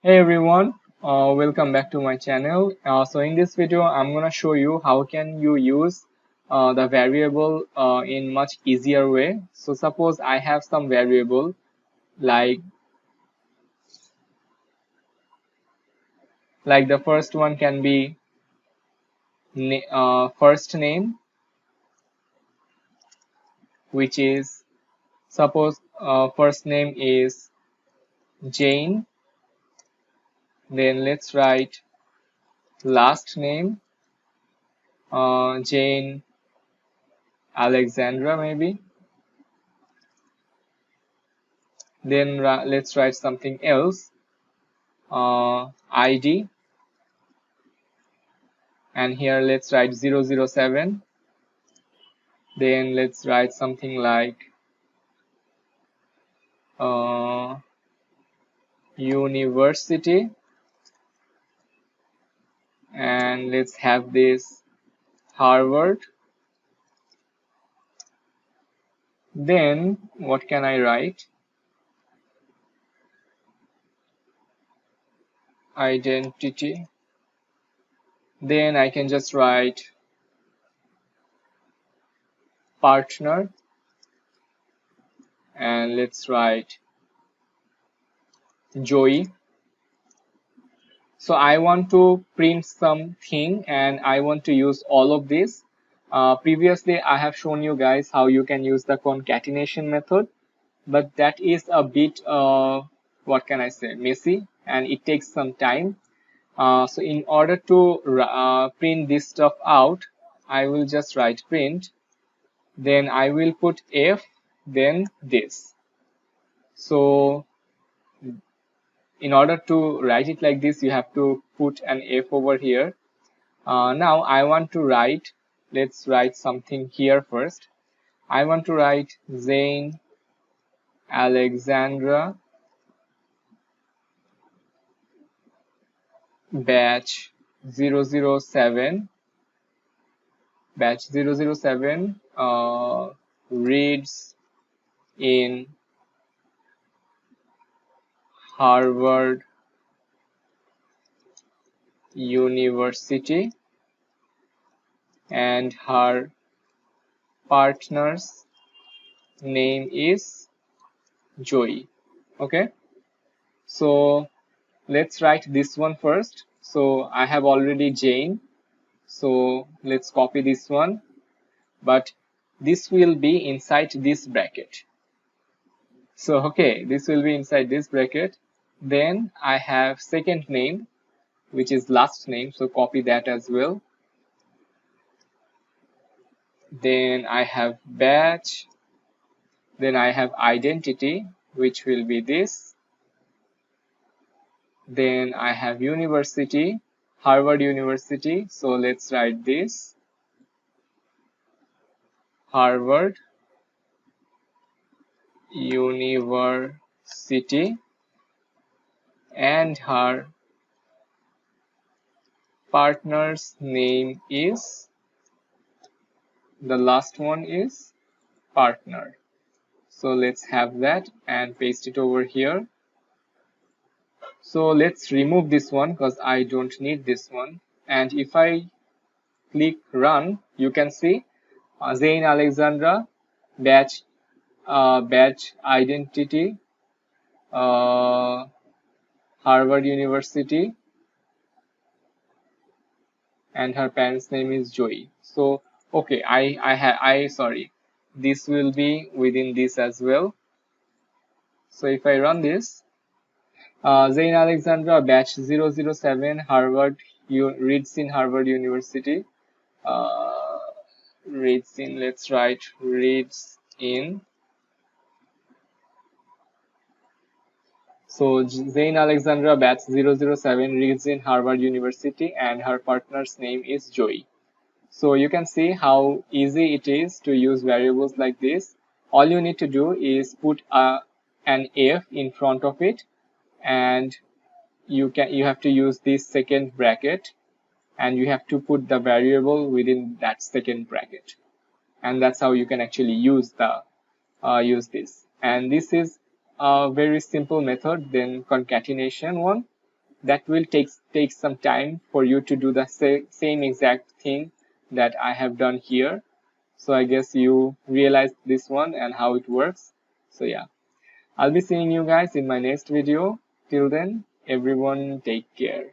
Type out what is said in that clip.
Hey everyone, welcome back to my channel. So in this video, I'm gonna show you how can you use the variable in much easier way. So suppose I have some variable like the first one can be first name, which is suppose first name is Jane. Then let's write last name Jane Alexandra maybe. Then let's write something else. ID, and here let's write 007. Then let's write something like uh, university, and let's have this Harvard. Then what can I write? Identity. Then I can just write partner, and let's write Joey. So I want to print something and I want to use all of this. Previously I have shown you guys how you can use the concatenation method, but that is a bit what can I say, messy, and it takes some time. So in order to print this stuff out, I will just write print, then I will put F, then this. So in order to write it like this, you have to put an F over here. Now I want to write, let's write something here first. I want to write Zane Alexandra batch 007 reads in Harvard University, and her partner's name is Joey. Okay, so let's write this one first. So I have already Jane, so let's copy this one, but this will be inside this bracket. So okay, this will be inside this bracket. Then I have second name, which is last name, so copy that as well. Then I have batch, then I have identity, which will be this. Then I have university, Harvard University, so let's write this, Harvard University, and her partner's name is, the last one is partner. So let's have that and paste it over here. So let's remove this one because I don't need this one. And if I click run, you can see Zain Alexandra batch identity, uh, Harvard University, and her parents' name is Joey. So okay, I sorry, this will be within this as well. So if I run this, Zain Alexandra batch 007 Harvard reads in Harvard University, uh, reads in, let's write reads in. So Zain Alexandra batch 007 reads in Harvard University, and her partner's name is Joey. So you can see how easy it is to use variables like this. All you need to do is put an F in front of it, and you have to use this second bracket, and you have to put the variable within that second bracket, and that's how you can actually use this. And this is a very simple method than concatenation one. that will take some time for you to do the same exact thing that I have done here. So I guess you realized this one and how it works. So yeah, I'll be seeing you guys in my next video. Till then, everyone take care.